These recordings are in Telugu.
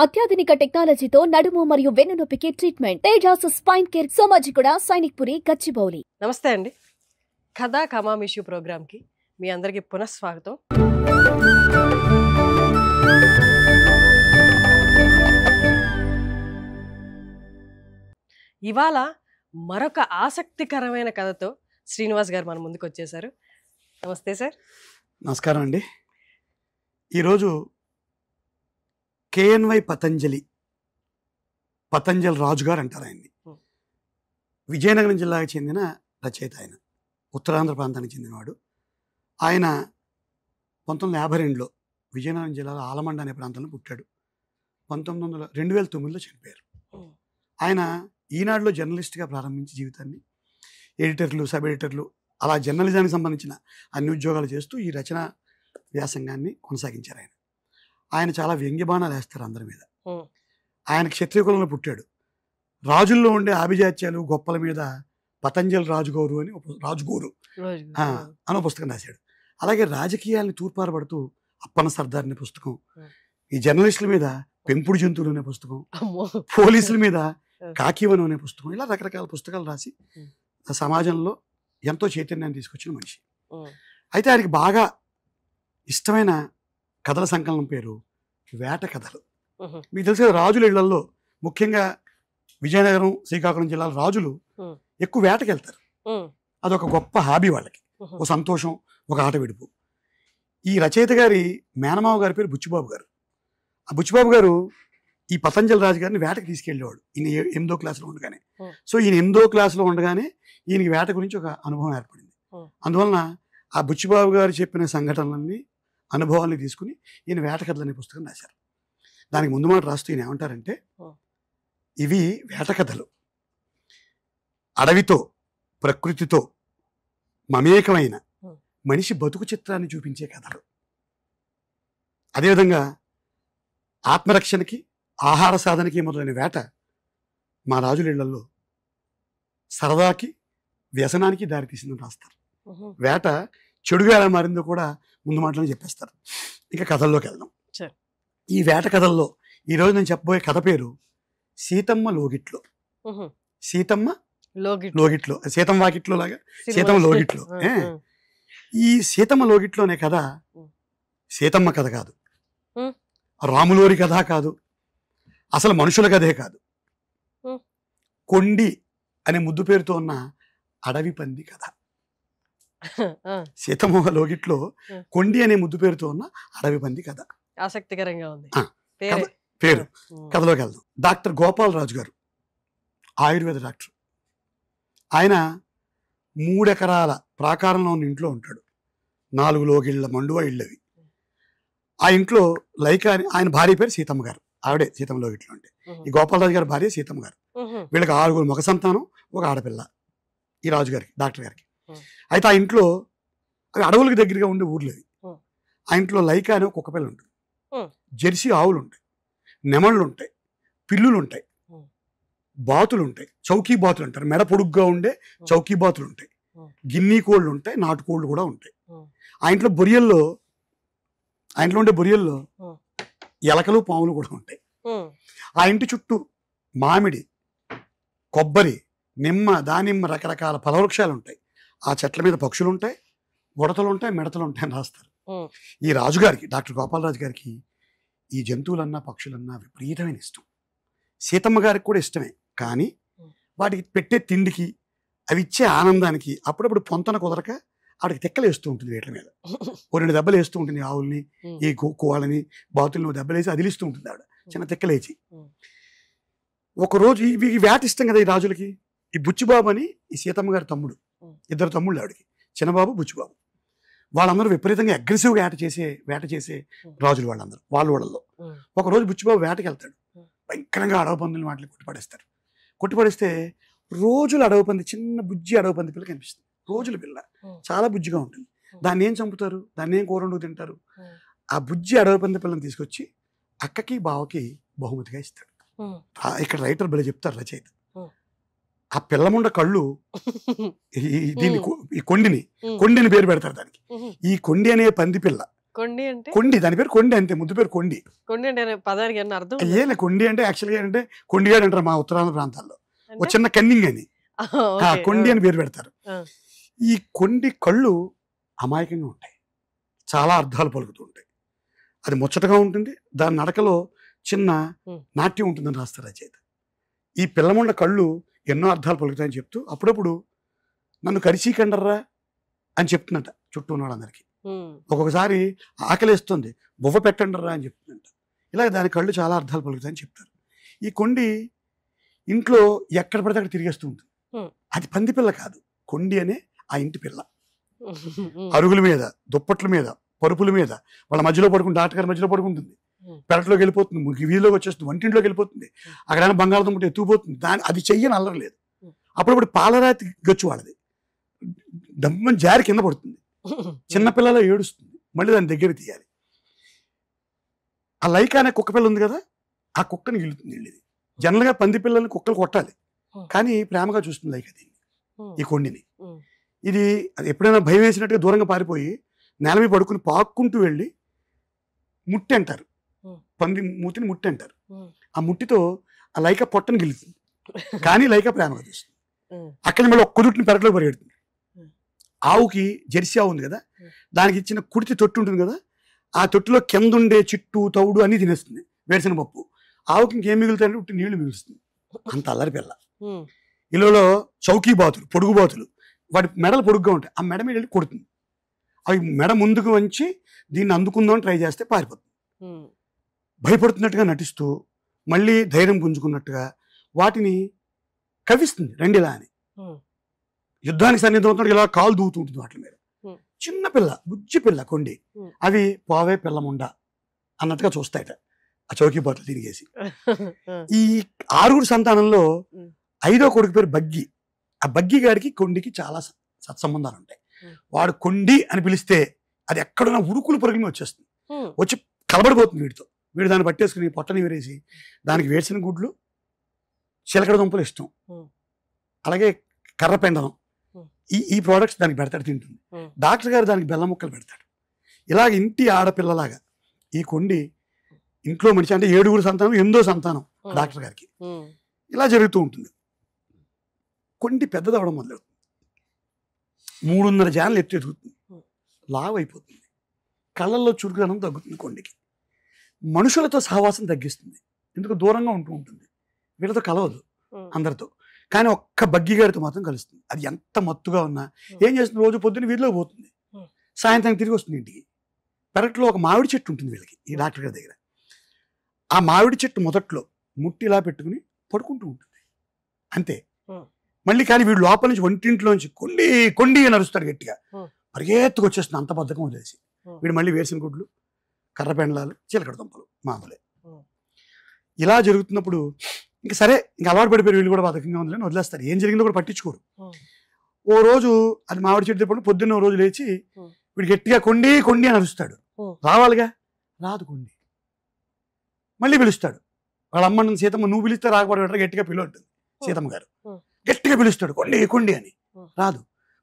అత్యాధునిక టెక్నాలజీతో నడుము మరియు వెన్నునొప్పికి treatment. Tejas spine care, Somajiguda, Sainikpuri, Gachibowli. నమస్తే అండి. కథా కమామిషు ప్రోగ్రామ్కి మీ అందరికీ పునఃస్వాగతం. ఇవాళ మరొక ఆసక్తికరమైన కథతో శ్రీనివాస్ గారు మన ముందుకు వచ్చేసారు. నమస్తే సార్. నమస్కారం అండి. ఈరోజు కేఎన్వై పతంజలి రాజు గారు అంటారు ఆయన్ని. విజయనగరం జిల్లాకు చెందిన రచయిత. ఆయన ఉత్తరాంధ్ర ప్రాంతానికి చెందినవాడు. ఆయన 1952లో విజయనగరం జిల్లాలో ఆలమండ అనే ప్రాంతంలో పుట్టాడు. 2009లో చనిపోయారు. ఆయన ఈనాడులో జర్నలిస్ట్గా ప్రారంభించి జీవితాన్ని ఎడిటర్లు, సబ్ ఎడిటర్లు, అలా జర్నలిజానికి సంబంధించిన అన్ని ఉద్యోగాలు చేస్తూ ఈ రచన వ్యాసంగాన్ని కొనసాగించారు. ఆయన చాలా వ్యంగ్యబాణాలు వేస్తారు అందరి మీద. ఆయన క్షత్రియ కులంలో పుట్టాడు. రాజుల్లో ఉండే ఆభిజాత్యాలు గొప్పల మీద పతంజలి రాజుగోరు అని ఒక పుస్తకం రాశాడు. అలాగే రాజకీయాలను తూర్పారబడుతూ అప్పన్న సర్దార్ అనే పుస్తకం, ఈ జర్నలిస్టుల మీద పెంపుడు జంతువులు అనే పుస్తకం, పోలీసుల మీద కాకివనం అనే పుస్తకం, ఇలా రకరకాల పుస్తకాలు రాసి సమాజంలో ఎంతో చైతన్యాన్ని తీసుకొచ్చిన మనిషి. అయితే ఆయనకి బాగా ఇష్టమైన కథల సంకలనం పేరు వేట కథలు. మీకు తెలిసే రాజుల ఇళ్లలో, ముఖ్యంగా విజయనగరం, శ్రీకాకుళం జిల్లాల రాజులు ఎక్కువ వేటకి వెళ్తారు. అదొక గొప్ప హాబీ వాళ్ళకి, ఒక సంతోషం, ఒక ఆట విడుపు. ఈ రచయిత గారి మేనమావ గారి పేరు బుచ్చిబాబు గారు. ఆ బుచ్చిబాబు గారు ఈ పతంజలి రాజు గారిని వేటకి తీసుకెళ్ళేవాడు. ఈయన 8వ క్లాసులో ఉండగానే. సో ఈయన 8వ క్లాసులో ఉండగానే ఈయనకి వేట గురించి ఒక అనుభవం ఏర్పడింది. అందువలన ఆ బుచ్చిబాబు గారు చెప్పిన సంఘటనలన్నీ, అనుభవాల్ని తీసుకుని ఈయన వేట కథలు అనే పుస్తకం రాశారు. దానికి ముందు మాట రాస్తూ ఈయన ఏమంటారంటే, ఇవి వేట కథలు, అడవితో ప్రకృతితో మమేకమైన మనిషి బతుకు చిత్రాన్ని చూపించే కథలు. అదేవిధంగా ఆత్మరక్షణకి, ఆహార సాధనకి మొదలైన వేట మా రాజుల ఇళ్లలో సరదాకి, వ్యసనానికి దారితీసిందని రాస్తారు. వేట చెడుగా ఎలా మారిందో కూడా ముందు మాటలను చెప్పేస్తారు. ఇంకా కథల్లోకి వెళ్దాం. ఈ వేట కథల్లో ఈరోజు నేను చెప్పబోయే కథ పేరు సీతమ్మ లోగిట్లో. సీతమ్మ లోగిట్లో, సీతమ్మ వాకిట్లో లాగా సీతమ్మ లోగిట్లో. ఈ సీతమ్మ లోగిట్లో అనే కథ సీతమ్మ కథ కాదు, రాములోరి కథ కాదు, అసలు మనుషుల కథే కాదు. కొండి అనే ముద్దు పేరుతో ఉన్న అడవి పంది కథ. సీతమ్మ లోగిట్లో కొండి అనే ముద్దు పేరుతో ఉన్న అడవి పంది కథ. ఆసక్తికరంగా ఉంది పేరు. కథలోకి వెళ్దాం. డాక్టర్ గోపాలరాజు గారు ఆయుర్వేద డాక్టర్. ఆయన 3 ఎకరాల ప్రాకారంలో ఉన్న ఇంట్లో ఉంటాడు. 4 లోగిళ్ళ మండువా ఇళ్ళవి. ఆ ఇంట్లో లైక అని ఆయన భార్య పేరు సీతమ్మ గారు. ఆవిడే సీతమ్మ లోగిట్లో ఉంటే. ఈ గోపాలరాజు గారి భార్య సీతమ్మ గారు. వీళ్ళకి 6 మగ సంతానం, ఒక ఆడపిల్ల ఈ రాజుగారికి, డాక్టర్ గారికి. అయితే ఆ ఇంట్లో అవి అడవులకు దగ్గరగా ఉండే ఊర్లేవి. ఆ ఇంట్లో లైక అనే కుక్క పిల్ల ఉంటుంది, జెర్సీ ఆవులు ఉంటాయి, నెమళ్ళు ఉంటాయి, పిల్లులు ఉంటాయి, బాతులు ఉంటాయి, చౌకీ బాతులు అంటారు, మెడ పొడుగ్గా ఉండే చౌకీ బాతులు ఉంటాయి, గిన్నీ కోళ్ళు ఉంటాయి, నాటుకోళ్ళు కూడా ఉంటాయి. ఆ ఇంట్లో ఉండే బొరియల్లో ఎలకలు, పాములు కూడా ఉంటాయి. ఆ ఇంటి చుట్టూ మామిడి, కొబ్బరి, నిమ్మ, దానిమ్మ, రకరకాల ఫలవృక్షాలు ఉంటాయి. ఆ చెట్ల మీద పక్షులు ఉంటాయి, ఉడతలు ఉంటాయి, మిడతలు ఉంటాయి అని రాస్తారు. ఈ రాజుగారికి, డాక్టర్ గోపాలరాజు గారికి ఈ జంతువులన్నా పక్షులన్నా విపరీతమైన ఇష్టం. సీతమ్మ గారికి కూడా ఇష్టమే. కానీ వాటికి పెట్టే తిండికి, అవి ఇచ్చే ఆనందానికి అప్పుడప్పుడు పొంతన కుదరక ఆవిడకి తెక్కలు వేస్తూ ఉంటుంది. వీటి మీద 2 దెబ్బలు వేస్తూ ఉంటుంది. ఆవుల్ని, ఈ కోళ్ళని, బాతుల్ని దెబ్బలేసి అదిలిస్తూ ఉంటుంది ఆవిడ, చిన్న తెక్కలేచి. ఒకరోజు ఇవి వేట ఇష్టం కదా ఈ రాజులకి. ఈ బుచ్చిబాబు అని ఈ సీతమ్మ గారి తమ్ముడు, 2 తమ్ముళ్ళు ఆవిడకి, చిన్నబాబు, బుచ్చిబాబు. వాళ్ళందరూ విపరీతంగా అగ్రెసివ్గా వేట చేసే రాజులు వాళ్ళందరూ. వాళ్ళలో ఒకరోజు బుచ్చిబాబు వేటకి వెళ్తాడు. భయంకరంగా అడవి పందులు వాటిని కొట్టిపడేస్తే రోజులు అడవి పంది, చిన్న బుజ్జి అడవి పంది పిల్ల కనిపిస్తుంది. రోజుల పిల్ల చాలా బుజ్జిగా ఉంటుంది. దాన్ని ఏం చంపుతారు, దాన్ని ఏం కూర వండుకు తింటారు. ఆ బుజ్జి అడవి పంది పిల్లని తీసుకొచ్చి అక్కకి, బావకి బహుమతిగా ఇస్తాడు. ఇక్కడ రైటర్ బిల్ల చెప్తారు రచయిత. ఆ పిల్లముండ కళ్ళు దీన్ని, ఈ కొండిని పేరు పెడతారు దానికి. ఈ కొండి అనే పంది పిల్ల కొండి అంటే కొండి, దాని పేరు కొండి అంతే, ముద్దు పేరు కొండి. కొండి అంటే పదానికి ఏమన్నా అర్థం ఏలే కొండి అంటే యాక్చువల్గా అంటే కొండిగాడు అంటారు మా ఉత్తరాంధ్ర ప్రాంతాల్లో, ఒక చిన్న కన్నింగ్ అని కొండి అని పేరు పెడతారు. ఈ కొండి కళ్ళు అమాయకంగా ఉంటాయి, చాలా అర్థాలు పలుకుతూ ఉంటాయి, అది ముచ్చటగా ఉంటుంది. దాని నడకలో చిన్న నాట్యం ఉంటుందని రాస్తారు రచయిత. ఈ పిల్లముండ కళ్ళు ఎన్నో అర్థాలు పలుకుతాయని చెప్తూ అప్పుడప్పుడు నన్ను కరిచీకండర్రా అని చెప్తున్నట్ట చుట్టూ ఉన్న వాళ్ళందరికీ. ఒక్కొక్కసారి ఆకలిస్తుంది, బువ్వ పెట్టండర్రా అని చెప్తున్నట్ట. ఇలా దాని కళ్ళు చాలా అర్థాలు పలుకుతాయని చెప్తారు. ఈ కొండి ఇంట్లో ఎక్కడ పడితే అక్కడ తిరిగేస్తూ ఉంటుంది. అది పంది పిల్ల కాదు, కొండి అనే ఆ ఇంటి పిల్ల. అరుగుల మీద, దుప్పట్ల మీద, పరుపుల మీద వాళ్ళ మధ్యలో పడుకుంటుంది, ఆటగారి మధ్యలో పడుకుంటుంది, పెరట్లోకి వెళ్ళిపోతుంది, వీధిలోకి వచ్చేస్తుంది, వంటింట్లోకి వెళ్ళిపోతుంది, అక్కడ బంగాళదుంప ఎత్తుకుపోతుంది. అది చెయ్యని అల్లరలేదు. అప్పుడప్పుడు పాలరాతి గచ్చు వాళ్ళది, డబ్బని జారి కింద పడుతుంది, చిన్నపిల్లలో ఏడుస్తుంది, మళ్ళీ దాని దగ్గర తీయాలి. ఆ లైకా అనే కుక్క పిల్ల ఉంది కదా, ఆ కుక్కని గిలుతుంది వెళ్ళేది. జనరల్గా పంది పిల్లల్ని కుక్కలు కొట్టాలి, కానీ ప్రేమగా చూస్తుంది లైకా దీన్ని, ఈ కొండిని. ఇది ఎప్పుడైనా భయం వేసినట్టుగా దూరంగా పారిపోయి నేల మీద పడుకుని పాక్కుంటూ వెళ్ళి ముట్టి అంటారు, పంది మూతిని ముట్టి అంటారు. ఆ ముట్టితో ఆ లైకా పొట్టని గిలుతుంది, కానీ లైకా ప్రేమగా చూస్తుంది. అక్కడి మళ్ళీ ఒక్క దుట్టిని పెరట్లోకి పరిగెడుతుంది. ఆవుకి జెర్సీ ఆవు ఉంది కదా, దానికి ఇచ్చిన కుడితి తొట్టు ఉంటుంది కదా, ఆ తొట్టులో కింద ఉండే చిట్టు తౌడు అన్ని తినేస్తుంది, వేరుసిన పప్పు. ఆవుకి ఇంకేం మిగులుతాయంటే ఉట్టి నీళ్లు మిగులుస్తుంది. అంత అల్లరి పిల్ల. ఇళ్ళలో చౌకీ బాతులు, పొడుగు బాతులు, వాటి మెడలు పొడుగ్గా ఉంటాయి, ఆ మెడ మీద వెళ్ళి కొడుతుంది. అవి మెడ ముందుకు వంచి దీన్ని అందుకుందామని ట్రై చేస్తే పారిపోతుంది. భయపడుతున్నట్టుగా నటిస్తూ మళ్ళీ ధైర్యం పుంజుకున్నట్టుగా వాటిని కవిస్తుంది రెండిలా అని. యుద్ధానికి సన్నిహితం ఇలా కాలు దూవుతూ ఉంటుంది వాటి మీద. చిన్న పిల్ల, బుజ్జి పిల్ల కొండి. అవి పోవే పిల్లముండ అన్నట్టుగా చూస్తాయట ఆ చౌకీ బాటలు తిరిగేసి. ఈ 6 సంతానంలో 5వ కొడుకు పేరు బగ్గి. ఆ బగ్గి గాడికి కొండికి చాలా సత్సంబంధాలు ఉంటాయి. వాడు కొండి అని పిలిస్తే అది ఎక్కడున్నా ఉరుకులు పరుగుని వచ్చేస్తుంది, వచ్చి కలబడిపోతుంది వీడితో. వీడు దాన్ని పట్టేసుకుని పొట్టని విరేసి దానికి వేసిన గుడ్లు, చిలకడ దుంపలు ఇష్టం, అలాగే కర్రపెండలం, ఈ ప్రోడక్ట్స్ దానికి పెడతాడు, తింటుంది. డాక్టర్ గారు దానికి బెల్లం ముక్కలు పెడతాడు. ఇలాగ ఇంటి ఆడపిల్లలాగా ఈ కొండి ఇంట్లో మనిషి. అంటే 7 సంతానం, 8వ సంతానం డాక్టర్ గారికి. ఇలా జరుగుతూ ఉంటుంది. కొండి పెద్దదవడం మొదలవుతుంది, 3.5 జాన్లు ఎత్తు ఎదుగుతుంది, లావ్ అయిపోతుంది, కళ్ళల్లో చురుకుదనం తగ్గుతుంది కొండికి, మనుషులతో సహవాసం తగ్గిస్తుంది, ఎందుకు దూరంగా ఉంటూ ఉంటుంది, వీళ్ళతో కలవదు అందరితో. కానీ ఒక్క బగ్గి గారితో మాత్రం కలుస్తుంది. అది ఎంత మత్తుగా ఉన్నా ఏం చేస్తుంది, రోజు పొద్దున్న వీధిలోకి పోతుంది, సాయంత్రం తిరిగి వస్తుంది ఇంటికి. పెరట్లో ఒక మామిడి చెట్టు ఉంటుంది వీళ్ళకి, ఈ డాక్టర్ గారి దగ్గర. ఆ మామిడి చెట్టు మొదట్లో ముట్టి ఇలా పెట్టుకుని పడుకుంటూ ఉంటుంది అంతే. మళ్ళీ కానీ వీడు లోపల నుంచి వంటింట్లోంచి కొండి కొండి అని అరుస్తాడు గట్టిగా, పరిగెత్తుకు వచ్చేస్తుంది అంత బద్ధకం వదిలేసి. వీడు మళ్ళీ వేసిన గుడ్లు, కర్రపెండలాలు, చిలకడ దుంపలు మామూలే. ఇలా జరుగుతున్నప్పుడు ఇంక సరే, ఇంక అలవాటు పడిపోయారు వీళ్ళు కూడా, బద్ధకంగా ఉందని వదిలేస్తారు, ఏం జరిగిందో కూడా పట్టించుకోరు. ఓ రోజు అది మామిడి చెట్టు తిప్పడం, పొద్దున్న ఓ రోజు లేచి వీడు గట్టిగా కొండి కొండి అని అరుస్తాడు. రావాలిగా, రాదు కొండి. మళ్ళీ పిలుస్తాడు వాళ్ళ అమ్మని, సీతమ్మ నువ్వు పిలిస్తే రాకపోవడం గట్టిగా పిలువట్టుంది సీతమ్మ గారు. గట్టిగా పిలుస్తాడు కొండి కొండి అని, రాదు.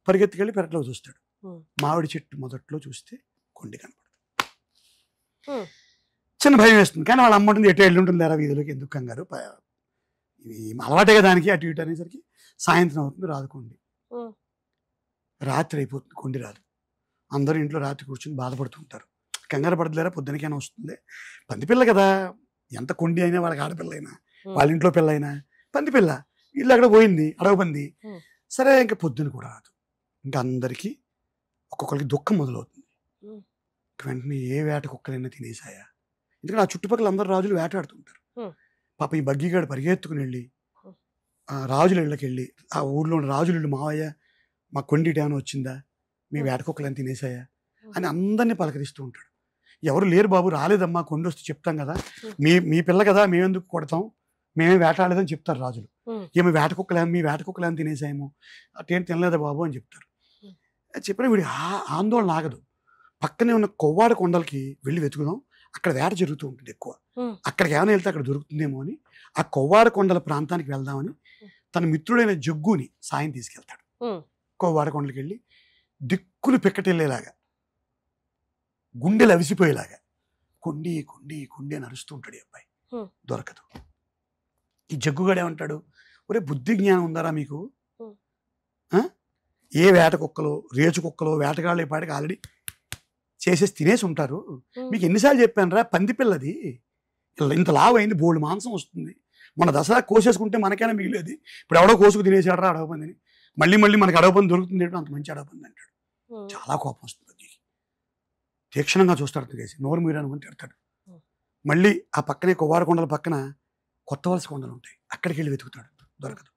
పరిగెత్తుకెళ్ళి పెరట్లో చూస్తాడు, మామిడి చెట్టు మొదట్లో చూస్తే కొండి కనపడదు. చిన్న భయం వేస్తుంది, కానీ వాళ్ళ అమ్మ ఉంటుంది, ఎటు వెళ్ళి ఉంటుంది లేరా వీధిలోకి, ఎందుకు కంగారు, ఇది అలవాటేగా దానికి, అటు ఇటు అనేసరికి సాయంత్రం అవుతుంది, రాదు కొండి. రాత్రి అయిపోతుంది, కొండి రాదు. అందరూ ఇంట్లో రాత్రి కూర్చొని బాధపడుతుంటారు, కంగారు పడలేరా, పొద్దునకైనా వస్తుంది, పందిపిల్ల కదా, ఎంత కొండి అయినా వాళ్ళకి ఆడపిల్ల అయినా, వాళ్ళ ఇంట్లో పిల్ల అయినా పందిపిల్ల, ఇల్లు అక్కడ పోయింది, అడగబంది. సరే ఇంకా పొద్దున కూడా రాదు. ఇంకా అందరికీ ఒక్కొక్కరికి దుఃఖం మొదలవుతుంది. వెంటనే ఏ వేట కుక్కలైనా తినేసాయా, ఎందుకంటే ఆ చుట్టుపక్కల అందరు రాజులు వేటాడుతుంటారు. పాప ఈ బగ్గిగాడు పరిగెత్తుకుని వెళ్ళి ఆ రాజుల ఇళ్ళకి వెళ్ళి, ఆ ఊర్లో ఉన్న రాజుల ఇళ్ళు, మావయ్య మా కొండి ఏమైనా వచ్చిందా, మీ వేట కుక్కలని తినేసాయా అని అందరినీ పలకరిస్తూ ఉంటాడు. ఎవరు లేరు బాబు, రాలేదమ్మా, కొండి వస్తే చెప్తాం కదా, మీ పిల్ల కదా, మేమెందుకు కొడతాం, మేమే వేటాడలేదని చెప్తారు రాజులు. ఏమి వేట కుక్కలేమో, మీ వేట కుక్కలేమో తినేసాయేమో, అటేం తినలేదా బాబు అని చెప్తారు. చెప్పిన వీడి ఆందోళన ఆగదు. పక్కనే ఉన్న కొవ్వాడ కొండలకి వెళ్ళి వెతుకుదాం, అక్కడ వేట జరుగుతూ ఉంటుంది ఎక్కువ, అక్కడికి ఏమైనా వెళ్తే అక్కడ దొరుకుతుందేమో అని ఆ కొవ్వాడ కొండల ప్రాంతానికి వెళ్దామని తన మిత్రుడైన జగ్గుని సాయం తీసుకెళ్తాడు. కొవ్వాడ కొండలకి వెళ్ళి దిక్కులు పిక్కటెళ్ళేలాగా గుండెలు అవిసిపోయేలాగా కొండి కొండి కొండి అని అరుస్తూ ఉంటాడు ఈ అబ్బాయి. దొరకదు. ఈ జగ్గుగాడు ఏమంటాడు, ఒరే బుద్ధి జ్ఞానం ఉందారా మీకు? ఏ వేట కుక్కలో రేచు కుక్కలో వేటగాళ్ళ పాటికి ఆల్రెడీ చేసేసి తినేసి ఉంటారు. మీకు ఎన్నిసార్లు చెప్పాను రా, పంది పిల్లది ఇంత లావు అయింది, బోల్డ్ మాంసం వస్తుంది, మన దసరా కోసేసుకుంటే మనకైనా మిగిలేదు, ఇప్పుడు ఎవడో కోసుకు తినేసాడు రా అడవపందిని, మళ్ళీ మళ్ళీ మనకి అడవపంది దొరుకుతుంది, అంత మంచి అడవపంది అంటాడు. చాలా కోపం వస్తుంది బుద్ధికి. తీక్షణంగా చూస్తాడు తినేసి, నోరు మీరనుకుని తిడతాడు. మళ్ళీ ఆ పక్కనే కొవ్వాడ కొండల పక్కన కొత్త వలస కొండలు ఉంటాయి, అక్కడికి వెళ్ళి వెతుకుతాడు, దొరకదు.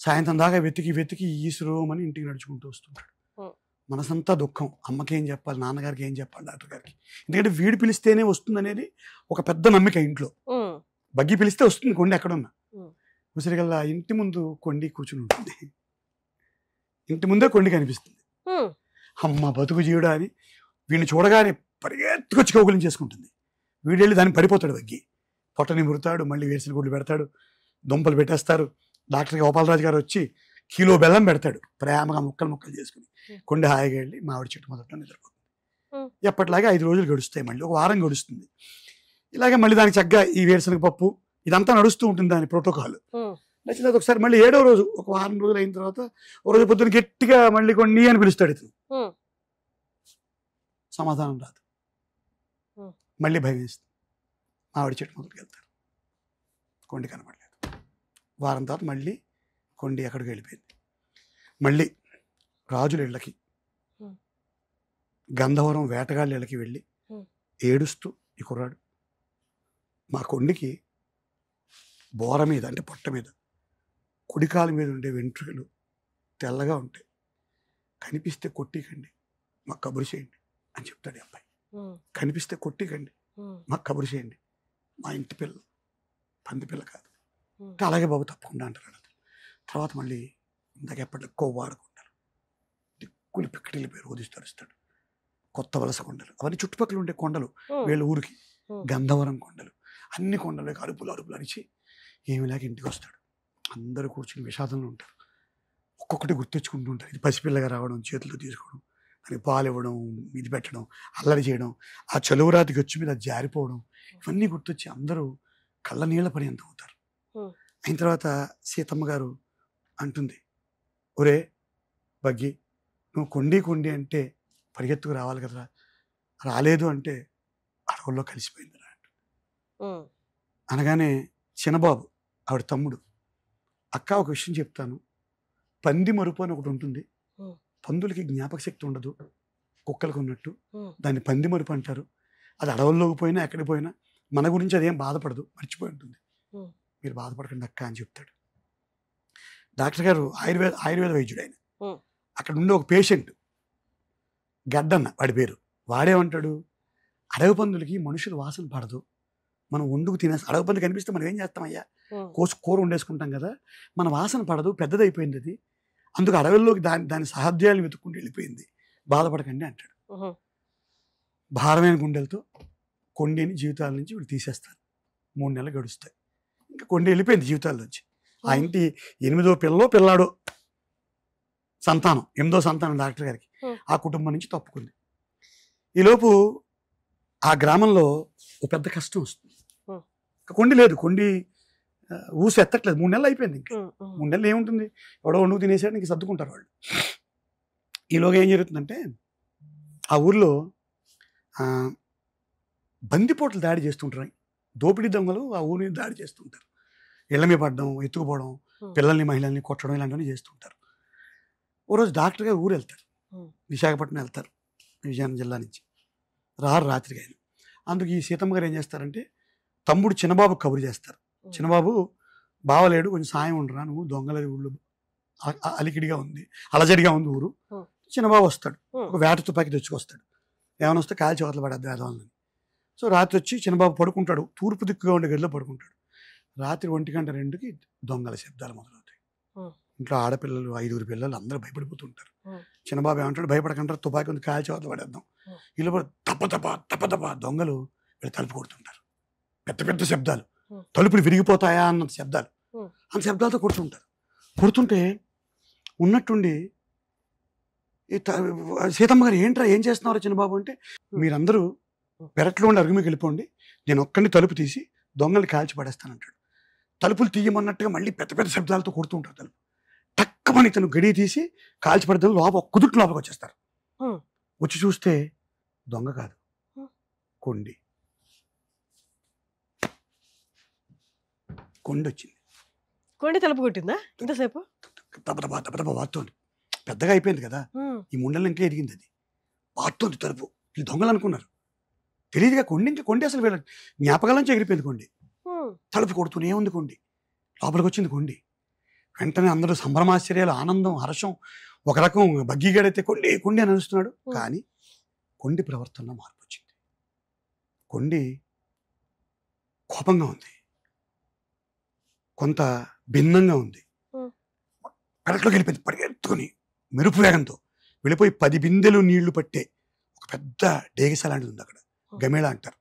సాయంత్రం దాకా వెతికి వెతికి ఈశ్వరమని ఇంటికి నడుచుకుంటూ వస్తుంటాడు. మనసంతా దుఃఖం, అమ్మకి ఏం చెప్పాలి, నాన్నగారికి ఏం చెప్పాలి, డాక్టర్ గారికి, ఎందుకంటే వీడు పిలిస్తేనే వస్తుంది అనేది ఒక పెద్ద నమ్మిక ఇంట్లో. బగ్గి పిలిస్తే వస్తుంది కొండి ఎక్కడున్నా. ఉసిరిగల్లా ఇంటి ముందు కొండి కూర్చుని ఉంటుంది, ఇంటి ముందే కొండి కనిపిస్తుంది. అమ్మ బతుకు జీవుడా అని వీడిని చూడగానే పరిగెత్తుకొచ్చి కౌగులిం చేసుకుంటుంది. వీడెళ్ళి దాన్ని పడిపోతాడు, బగ్గి పొట్టని మురుతాడు, మళ్ళీ వేసిన గుడ్లు పెడతాడు, దుంపలు పెట్టేస్తారు. డాక్టర్ గోపాలరాజు గారు వచ్చి కిలో బెల్లం పెడతాడు, ప్రేమగా ముక్కలు ముక్కలు చేసుకుని కొండ హాయిగా వెళ్ళి మామిడి చెట్టు మొదట్లో నిద్రపోతుంది. ఎప్పటిలాగే 5 రోజులు గడుస్తాయి, మళ్ళీ ఒక వారం గడుస్తుంది. ఇలాగే మళ్ళీ దానికి చక్కగా ఈ వేరుశనగ పప్పు ఇదంతా నడుస్తూ ఉంటుంది దాని ప్రోటోకాల్. నచ్చిన ఒకసారి మళ్ళీ 7వ రోజు ఒక వారం రోజులు అయిన తర్వాత ఒక రోజు పొద్దున గట్టిగా మళ్ళీ కొన్ని అని పిలుస్తాడు. ఇతను సమాధానం రాదు, మళ్ళీ భయం వేస్తుంది. మామిడి చెట్టు మొదలుకి వెళ్తారు, కొండి కనపడలేదు. వారం తర్వాత మళ్ళీ కొండి ఎక్కడికి వెళ్ళిపోయింది. మళ్ళీ రాజుల ఇళ్ళకి, గంధవరం వేటగాళ్ళ ఇళ్ళకి వెళ్ళి ఏడుస్తూ ఈ కుర్రాడు, మా కొండికి బోర మీద అంటే పొట్ట మీద కుడికాల మీద ఉండే వెంట్రుకలు తెల్లగా ఉంటాయి, కనిపిస్తే కొట్టికండి, మాకు కబురు చేయండి అని చెప్తాడు అబ్బాయి. కనిపిస్తే కొట్టికండి, మాకు కబురు చేయండి, మా ఇంటి పిల్ల పంది పిల్ల కాదు. అలాగే బాబు తప్పకుండా అంటారు. తర్వాత మళ్ళీ ఇందాక ఎప్పటిలో కొవ్వాడుకుంటారు, దిక్కులు పిక్కటిల్లి పేరు ఓదిస్తాడు. కొత్త వలస కొండలు, అవన్నీ చుట్టుపక్కల ఉండే కొండలు వీళ్ళ ఊరికి. గంధవరం కొండలు, అన్ని కొండలు అరుపులు అరుపులు అరిచి ఏమిలాగా ఇంటికి వస్తాడు. అందరూ కూర్చుని విషాదంలో ఉంటారు, ఒక్కొక్కటి గుర్తెచ్చుకుంటూ ఉంటారు. ఇది పసిపిల్లగా రావడం, చేతులతో తీసుకోవడం, దానికి పాలు ఇవ్వడం, ఇది పెట్టడం, అల్లరి చేయడం, ఆ చలువరాతి గచ్చు మీద జారిపోవడం, ఇవన్నీ గుర్తొచ్చి అందరూ కళ్ళ నీళ్ళ పర్యంతం అవుతారు. అయిన తర్వాత సీతమ్మ గారు అంటుంది, ఒరే బగ్గి, నువ్వు కొండి కొండి అంటే పరిగెత్తుకు రావాలి కదరా, రాలేదు అంటే అడవుల్లో కలిసిపోయింది రా అనగానే చిన్నబాబు ఆవిడ తమ్ముడు, అక్క ఒక విషయం చెప్తాను, పంది మరుపు అని ఒకటి ఉంటుంది, పందులకి జ్ఞాపక శక్తి ఉండదు కుక్కలకు ఉన్నట్టు, దాన్ని పంది మరుపు అంటారు. అది అడవుల్లోకి పోయినా ఎక్కడికి పోయినా మన గురించి అదేం బాధపడదు, మర్చిపోయి ఉంటుంది, మీరు బాధపడకండి అక్క అని చెప్తాడు. డాక్టర్ గారు ఆయుర్వేద వైద్యుడు ఆయన. అక్కడ ఉండే ఒక పేషెంట్ గడ్డన్న వాడి పేరు, వాడేమంటాడు, అడవి పందులకి మనుషులు వాసన పడదు, మనం వండుకు తినేసి అడవి పంది కనిపిస్తే మనం ఏం చేస్తామయ్యా, కూర వండేసుకుంటాం కదా, మన వాసన పడదు, పెద్దదైపోయింది అది, అందుకు అడవుల్లోకి దాని సహాధ్యాలను వెతుక్కుంటూ వెళ్ళిపోయింది, బాధపడకండి అంటాడు. భారమైన గుండెలతో కొండిని జీవితాల నుంచి వీళ్ళు తీసేస్తారు. 3 నెలలు గడుస్తాయి, ఇంకా కొండి వెళ్ళిపోయింది జీవితాల నుంచి. ఆ ఇంటి 8వ పిల్లాడో సంతానం, 8వ సంతానం డాక్టర్ గారికి, ఆ కుటుంబం నుంచి తప్పుకుంది. ఈలోపు ఆ గ్రామంలో ఒక పెద్ద కష్టం వస్తుంది. కొండి లేదు, కొండి ఊసి ఎత్తట్లేదు, 3 నెలలు అయిపోయింది. ఇంకా 3 నెలలు ఏముంటుంది, ఎవడో వండుకు తినేసాడు, ఇంక సర్దుకుంటారు వాళ్ళు. ఈలోగా ఏం జరుగుతుందంటే ఆ ఊర్లో బందిపోట్లు దాడి చేస్తుంటారు, దోపిడీ దొంగలు ఆ ఊరి మీద దాడి చేస్తుంటారు, ఇళ్ల మీద పడడం, ఎత్తుకుపోవడం, పిల్లల్ని మహిళల్ని కొట్టడం, ఇలాంటివన్నీ చేస్తుంటారు. ఓ రోజు డాక్టర్ గారు ఊరు వెళ్తారు, విశాఖపట్నం వెళ్తారు విజయనగరం జిల్లా నుంచి, రాత్రికి ఆయన. అందుకు ఈ సీతమ్మ గారు ఏం చేస్తారంటే తమ్ముడు చిన్నబాబు కబురు చేస్తారు, చిన్నబాబు బావలేడు, కొంచెం సాయం ఉండరా, నువ్వు దొంగల ఊళ్ళు అలికిడిగా ఉంది, అలజడిగా ఉంది ఊరు. చిన్నబాబు వస్తాడు, ఒక వేట తుపాకి తెచ్చుకొస్తాడు, ఏమైనా వస్తే కాల్చి అవతల పడద్దు వేదవాళ్ళని. సో రాత్రి వచ్చి చిన్నబాబు పడుకుంటాడు, తూర్పు దిక్కుగా ఉండే గదిలో పడుకుంటాడు. రాత్రి 1:02కి దొంగల శబ్దాలు మొదలవుతాయి. ఇంట్లో ఆడపిల్లలు 5 పిల్లలు అందరూ భయపడిపోతుంటారు. చిన్నబాబు ఏమంటాడు, భయపడకంటారు, తుపాకి ఉంది, కాల్చి అవతల పడేద్దాం. వీళ్ళు తప్ప దొంగలు వీళ్ళు తలుపు కొడుతుంటారు, పెద్ద పెద్ద శబ్దాలు, తలుపులు విరిగిపోతాయా అన్న శబ్దాలు, అంత శబ్దాలతో కొడుతుంటారు. కొడుతుంటే ఉన్నట్టుండి సీతమ్మ గారు ఏంట్రా ఏం చేస్తున్నారు చిన్నబాబు అంటే, మీరందరూ పెరట్లో ఉండి అరుగు మీకు వెళ్ళిపోండి, నేను ఒక్కడిని తలుపు తీసి దొంగల్ని కాల్చి పడేస్తానంటాడు. తలుపులు తీయమన్నట్టుగా మళ్ళీ పెద్ద పెద్ద శబ్దాలతో కొడుతూ ఉంటారు తలుపు. టక్కమని తను గడి తీసి కాల్చి పడతాను, లోపల కుదుట్లు లోపలికి వచ్చేస్తారు. వచ్చి చూస్తే దొంగ కాదు, కొండి. కొండి వచ్చింది. కొండి తలుపు కొట్టిందా ఇంతసేపు? దబదబా దబదబా వాడుతోంది. పెద్దగా అయిపోయింది కదా, ఈ ముండల్లో ఇంకా ఎదిగింది. అది వాడుతోంది తలుపు. వీళ్ళు దొంగలు అనుకున్నారు, తెలియదుగా కొండి. ఇంకా కొండి అసలు వీళ్ళ జ్ఞాపకాల నుంచి ఎగిరిపోయింది కొండి. తలుపు కొడుతూనే ఉంది కొండి. లోపలికి వచ్చింది కొండి. వెంటనే అందరూ సంభ్రమాశ్చర్యాలు, ఆనందం, హర్షం. ఒక రకం బగ్గీగాడైతే కొండి కొండి అని అరుస్తున్నాడు. కానీ కొండి ప్రవర్తనలో మార్పు వచ్చింది. కొండి కోపంగా ఉంది, కొంత భిన్నంగా ఉంది. పెరట్లోకి వెళ్ళిపోయింది పరిగెత్తుకుని మెరుపు వేగంతో. వెళ్ళిపోయి 10 బిందెలు నీళ్లు పట్టే ఒక పెద్ద డేగిస లాంటిది ఉంది అక్కడ, గమేళ అంటారు.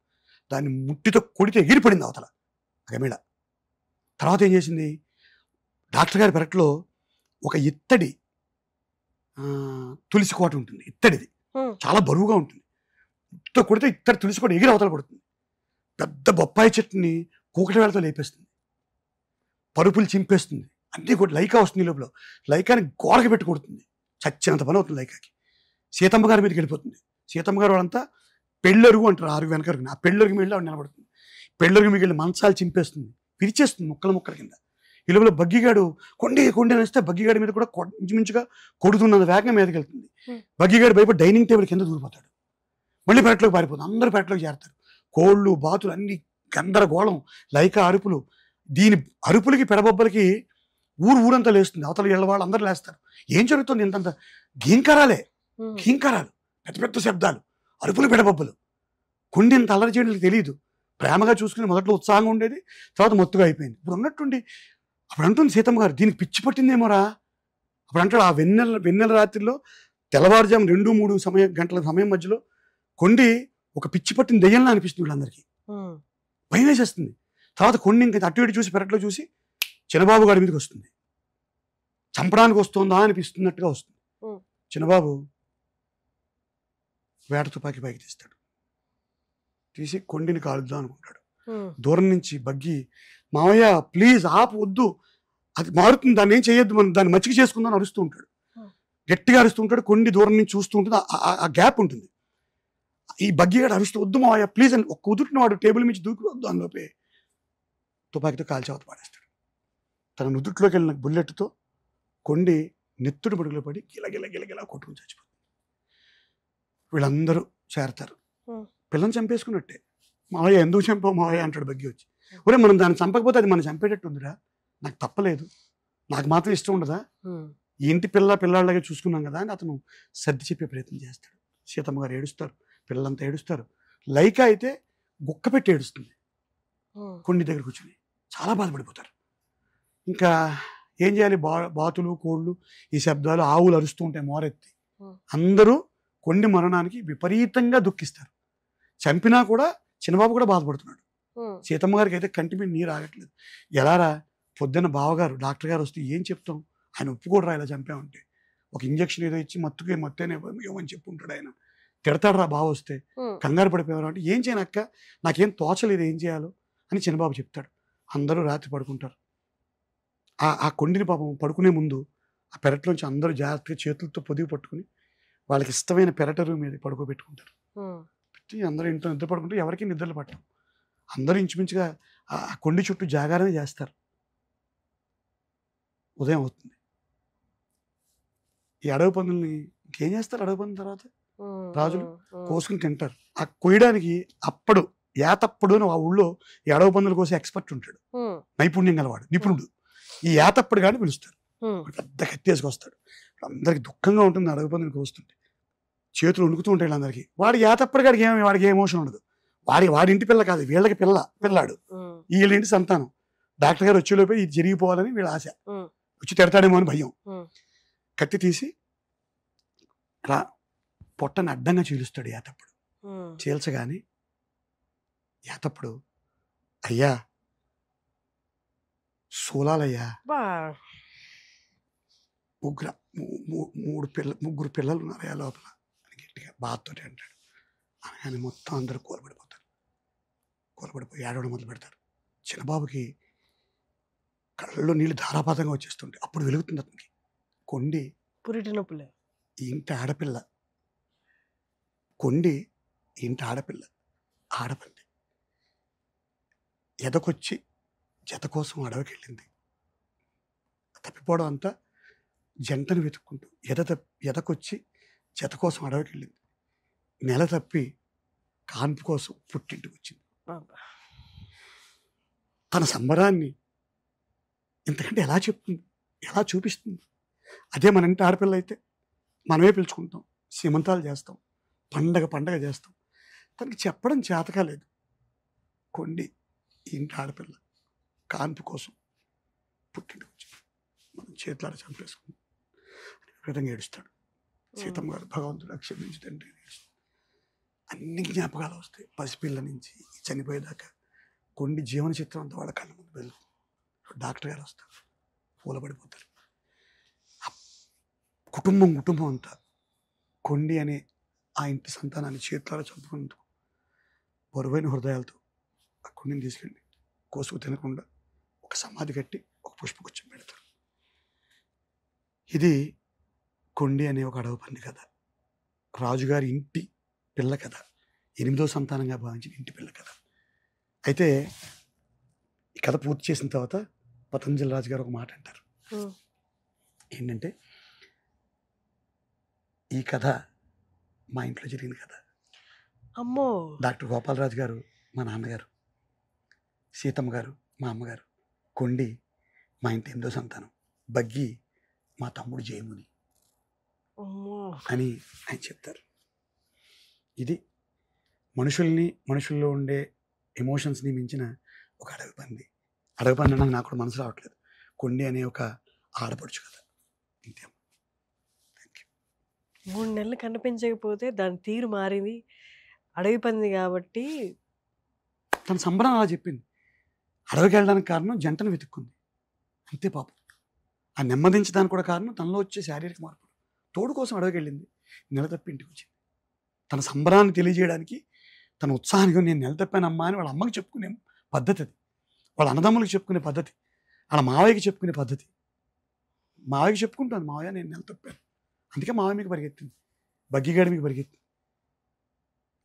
దాన్ని ముట్టితో కొడితే ఎగిరిపడింది అవతల గమేళ. తర్వాత ఏం చేసింది, డాక్టర్ గారి పెరట్లో ఒక ఇత్తడి తులసి కోట ఉంటుంది. ఇత్తడిది చాలా బరువుగా ఉంటుంది. ముట్టితో కొడితే ఇత్తడి తులసి కోట ఎగిరి అవతల కొడుతుంది. పెద్ద బొప్పాయి చెట్టుని కూకటి వేళతో లేపేస్తుంది, పరుపులు చింపేస్తుంది. అన్నీ కూడా లైకా వస్తుంది. లోపల లైకాని గోడకి పెట్టి కొడుతుంది. చచ్చినంత పని అవుతుంది లైకాకి. సీతమ్మ గారి మీదకి వెళ్ళిపోతుంది. సీతమ్మ గారు వాళ్ళంతా పెళ్ళరుగు అంటారు, ఆరుగు వెనకరుగు. ఆ పెళ్ళరుగు మీద ఆవిడ నిలబడుతుంది. పెళ్ళరుగు మీకు వెళ్ళి మంచాలు చింపేస్తుంది, విరిచేస్తుంది ముక్కల ముక్కల కింద. ఈ లోపల బగ్గిగాడు కొండి కొండి అని వస్తే బగ్గిగాడి మీద కూడా ఇంచుమించుగా కొడుతున్నంత వేగంగా మీదకి వెళ్తుంది. బగ్గిగాడు భయపడి డైనింగ్ టేబుల్ కింద దూరిపోతాడు. మళ్ళీ పెరట్లోకి పారిపోతుంది. అందరూ పెరట్లోకి చేరతారు. కోళ్ళు బాతులు అన్ని గందరగోళం, లైకా అరుపులు. దీని అరుపులకి పెడబొబ్బలకి ఊరంతా లేస్తుంది. అవతల ఇళ్ళ వాళ్ళు అందరూ లేస్తారు. ఏం జరుగుతుంది? ఇంతంత గీంకారాలే, గీంకారాలు, పెద్ద పెద్ద శబ్దాలు, అరుపులు, పెడబొబ్బలు. కొండి ఇంత అల్లరి చేయడానికి తెలియదు. ప్రేమగా చూసుకుని మొదట్లో ఉత్సాహంగా ఉండేది, తర్వాత మొత్తుగా అయిపోయింది. ఇప్పుడు ఉన్నట్టుండి అప్పుడు అంటుంది సీతమ్మ గారు, దీనికి పిచ్చి పట్టిందేమోరా. అప్పుడు అంటాడు, ఆ వెన్నెల రాత్రిలో తెల్లవారుజాము 2-3 గంటల సమయం మధ్యలో కొండి ఒక పిచ్చి పట్టిన దెయ్యంలా అనిపిస్తుంది వీళ్ళందరికీ. భయం వేసేస్తుంది. తర్వాత కొండి ఇంకా అటు ఇటు చూసి పెరట్లో చూసి చిన్నబాబు గారి మీదకి వస్తుంది. చంపడానికి వస్తుందా అనిపిస్తున్నట్టుగా వస్తుంది. చిన్నబాబు వేట తుపాకీ పైకి తీస్తాడు. తీసి కొండిని కాలుద్దాం అనుకుంటాడు. దూరం నుంచి బగ్గి, మావయ్య ప్లీజ్ ఆపు, వద్దు, అది మారుతుంది, దాన్ని ఏం చేయొద్దు, మనం దాన్ని మచ్చిక చేసుకుందాం అరుస్తూ ఉంటాడు. గట్టిగా అరుస్తూ ఉంటాడు. కొండి దూరం నుంచి చూస్తూ ఉంటుంది. ఆ గ్యాప్ ఉంటుంది. ఈ బగ్గిగాడు అరుస్తూ, వద్దు మావయ్య ప్లీజ్ అని ఒక కుదుటిన వాడు టేబుల్ నుంచి దూకి వద్దు అందులోపే తుపాకీతో కాల్చేవత పాడేస్తాడు. తన నుదుట్లోకి వెళ్ళిన బుల్లెట్తో కొండి నెత్తుడు పడుగులో పడి గిలగిలా కొట్టుకుని చచ్చిపోతుంది. వీళ్ళందరూ చేరతారు. పిల్లని చంపేసుకున్నట్టే. మావయ్య ఎందుకు చంపావు మావయ్య అంటాడు బగ్గి వచ్చి. ఒరే మనం దాన్ని చంపకపోతే అది మనం చంపేటట్టు ఉందిరా, నాకు తప్పలేదు, నాకు మాత్రం ఇష్టం ఉండదా, ఈ ఇంటి పిల్లాళ్ళగా చూసుకున్నాం కదా అని అతను సర్ది చెప్పే ప్రయత్నం చేస్తాడు. సీతమ్మ గారు ఏడుస్తారు, పిల్లలంతా ఏడుస్తారు. లైకా అయితే గుక్క పెట్టి ఏడుస్తుంది. కొండి దగ్గర కూర్చొని చాలా బాధపడిపోతారు. ఇంకా ఏం చేయాలి, బాతులు, కోళ్ళు, ఈ శబ్దాలు, ఆవులు అరుస్తూ ఉంటాయి మోరెత్తి. అందరూ కొండి మరణానికి విపరీతంగా దుఃఖిస్తారు. చంపినా కూడా చిన్నబాబు కూడా బాధపడుతున్నాడు. సీతమ్మ గారికి అయితే కంటి మీద నీరు ఆగట్లేదు. ఎలారా, పొద్దున్న బావగారు డాక్టర్ గారు వస్తే ఏం చెప్తాం, ఆయన ఒప్పుకోడరా ఇలా చంపామంటే, ఒక ఇంజక్షన్ ఏదో ఇచ్చి మత్తేనే ఏమని చెప్పుంటాడు ఆయన, తిడతాడు రా బావ వస్తే, కంగారు పడిపోయారు అంటే ఏం చేయను అక్క, నాకేం తోచలేదు ఏం చేయాలో అని చిన్నబాబు చెప్తాడు. అందరూ రాత్రి పడుకుంటారు. ఆ కొండిని పాపం పడుకునే ముందు ఆ పెరట్లోంచి అందరూ జాగ్రత్తగా చేతులతో పొదిగి పట్టుకుని వాళ్ళకి ఇష్టమైన పెరటరు మీద పడుకోబెట్టుకుంటారు. అందరూ ఇంట్లో నిద్ర పడుకుంటే ఎవరికి నిద్రలు పట్టం. అందరూ ఇంచుమించుగా ఆ కొండి చుట్టూ జాగారమే చేస్తారు. ఉదయం అవుతుంది. ఈ అడవి పందుల్ని ఇంకేం చేస్తారు, అడవి పందుల తర్వాత రాజులు కోసుకుని తింటారు. ఆ కొయ్యడానికి అప్పుడు యాతప్పుడు అని ఆ ఊళ్ళో ఈ అడవి పందుల కోసం ఎక్స్పర్ట్ ఉంటాడు, నైపుణ్యం గలవాడు, నిపుణుడు. ఈ యాతప్పుడు కానీ పిలుస్తారు. పెద్ద కత్తి వేసుకొస్తాడు. అందరికి దుఃఖంగా ఉంటుంది అడవి పందుని కోస్తుంటే, చేతులు వణుకుతూ ఉంటాయి అందరికి. వాడికి యాతప్పుడు కాడికి వాడికి ఏ ఎమోషన్ ఉండదు. వాడి ఇంటి పిల్ల కాదు, వీళ్ళకి పిల్లాడు, వీళ్ళింటి సంతానం. డాక్టర్ గారు వచ్చేలోపే ఇది జరిగిపోవాలని వీళ్ళ ఆశ. వచ్చి తిడతాడేమో అని భయం. కత్తి తీసి పొట్టని అడ్డంగా చీలుస్తాడు యాతప్పుడు. చీల్చగాని యాతప్పుడు, అయ్యా సోలాలయ్యా, ముగ్గురు పిల్లలు ఉన్నారు ఆ లోపల అని గట్టిగా బాధతోటి అంటాడు. అనగానే మొత్తం అందరూ కూలబడిపోయి ఏడవడం మొదలు పెడతారు. చిన్నబాబుకి కళ్ళలో నీళ్ళు ధారాపాతంగా వచ్చేస్తుంటాయి. అప్పుడు వెలుగుతుంది అతనికి. కొండి పురిటి నొప్పులే. ఇంటి ఆడపిల్ల, కొండి ఇంటి ఆడపిల్ల, ఆడపండి ఎదకొచ్చి జత కోసం అడవికి వెళ్ళింది. తప్పిపోవడం అంతా జంటను వెతుక్కుంటూ ఎదకొచ్చి జత కోసం అడవికి వెళ్ళింది. నెల తప్పి కాన్పు కోసం పుట్టింటికి వచ్చింది. తన సంబరాన్ని ఇంతకంటే ఎలా చెప్తుంది, ఎలా చూపిస్తుంది? అదే మన ఇంటి ఆడపిల్ల అయితే మనమే పిలుచుకుంటాం, సీమంతాలు చేస్తాం, పండగ చేస్తాం. తనకి చెప్పడం చేతకాలేదు. కొండి ఇంటి ఆడపిల్ల కాన్పు కోసం పుట్టింటికి వచ్చింది, మనం చేతులాడ చంపేసుకుంది అని విధంగా ఏడుస్తాడు. సీతమ్మ గారు భగవంతుడు క్షమించి తండ్రి ఏడుస్తాడు. అన్ని జ్ఞాపకాలు వస్తాయి పసిపిల్ల నుంచి చనిపోయేదాకా. కొండి జీవన చిత్రం అంతా వాళ్ళ కళ్ళ ముందు వెళ్ళు. డాక్టర్ గారు వస్తారు, పూలపడిపోతారు. కుటుంబం అంతా కొండి అనే ఆ ఇంటి సంతానాన్ని చేతులారా చంపుకుంటూ బరువైన హృదయాలతో ఆ కొండిని తీసుకెళ్ళి కోసుకు తినకుండా ఒక సమాధి కట్టి ఒక పుష్పగుచ్చం పెడతారు. ఇది కొండి అనే ఒక అడవి పంది కథ. రాజుగారి ఇంటి పిల్ల కథ, 8వ సంతానంగా భావించిన ఇంటి పిల్ల కథ. అయితే ఈ కథ పూర్తి చేసిన తర్వాత పతంజలి రాజు గారు ఒక మాట అంటారు. ఏంటంటే, ఈ కథ మా ఇంట్లో జరిగిన కథ. అమ్మో. డాక్టర్ గోపాలరాజు గారు మా నాన్నగారు, సీతమ్మ గారు మా అమ్మగారు, కొండి మా ఇంటి 8వ సంతానం, బగ్గి మా తమ్ముడు జయముని అని ఆయన చెప్తారు. ఇది మనుషుల్లో ఉండే ఎమోషన్స్ని మించిన ఒక అడవి పంది. అడవి పంది అనగా నాకు కూడా మనసు రావట్లేదు. కొండి అనే ఒక ఆడపడుచు కదా. ఇంతే. 3 నెలలు కనిపించకపోతే దాని తీరు మారింది. అడవి పంది కాబట్టి తన సంబరం అలా చెప్పింది. అడవికి వెళ్ళడానికి కారణం జంటను వెతుక్కుంది, అంతే పాపం. ఆ నెమ్మదించడానికి కూడా కారణం తనలో వచ్చే శారీరక మార్పులు. తోడు కోసం అడవికి వెళ్ళింది, నెల తప్పి ఇంటికి వచ్చింది. తన సంబరాన్ని తెలియజేయడానికి, తన ఉత్సాహానికి నేను నెల తప్పానమ్మా అని వాళ్ళ అమ్మకి చెప్పుకునే పద్ధతి అది. వాళ్ళ అన్నదమ్ములకు చెప్పుకునే పద్ధతి, వాళ్ళ మావయ్యకి చెప్పుకునే పద్ధతి. మావయ్యకి చెప్పుకుంటాను, మావయ్య నేను నెల తప్పాను. అందుకే మావయ్య మీకు పరిగెత్తింది, బగ్గిగాడి మీకు పరిగెత్తింది.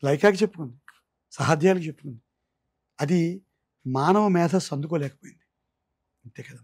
లైకాకి చెప్పుకుంది, సహాధ్యాలకు చెప్పుకుంది. అది మానవ మేధస్సు అందుకోలేకపోయింది. అంతే కదా.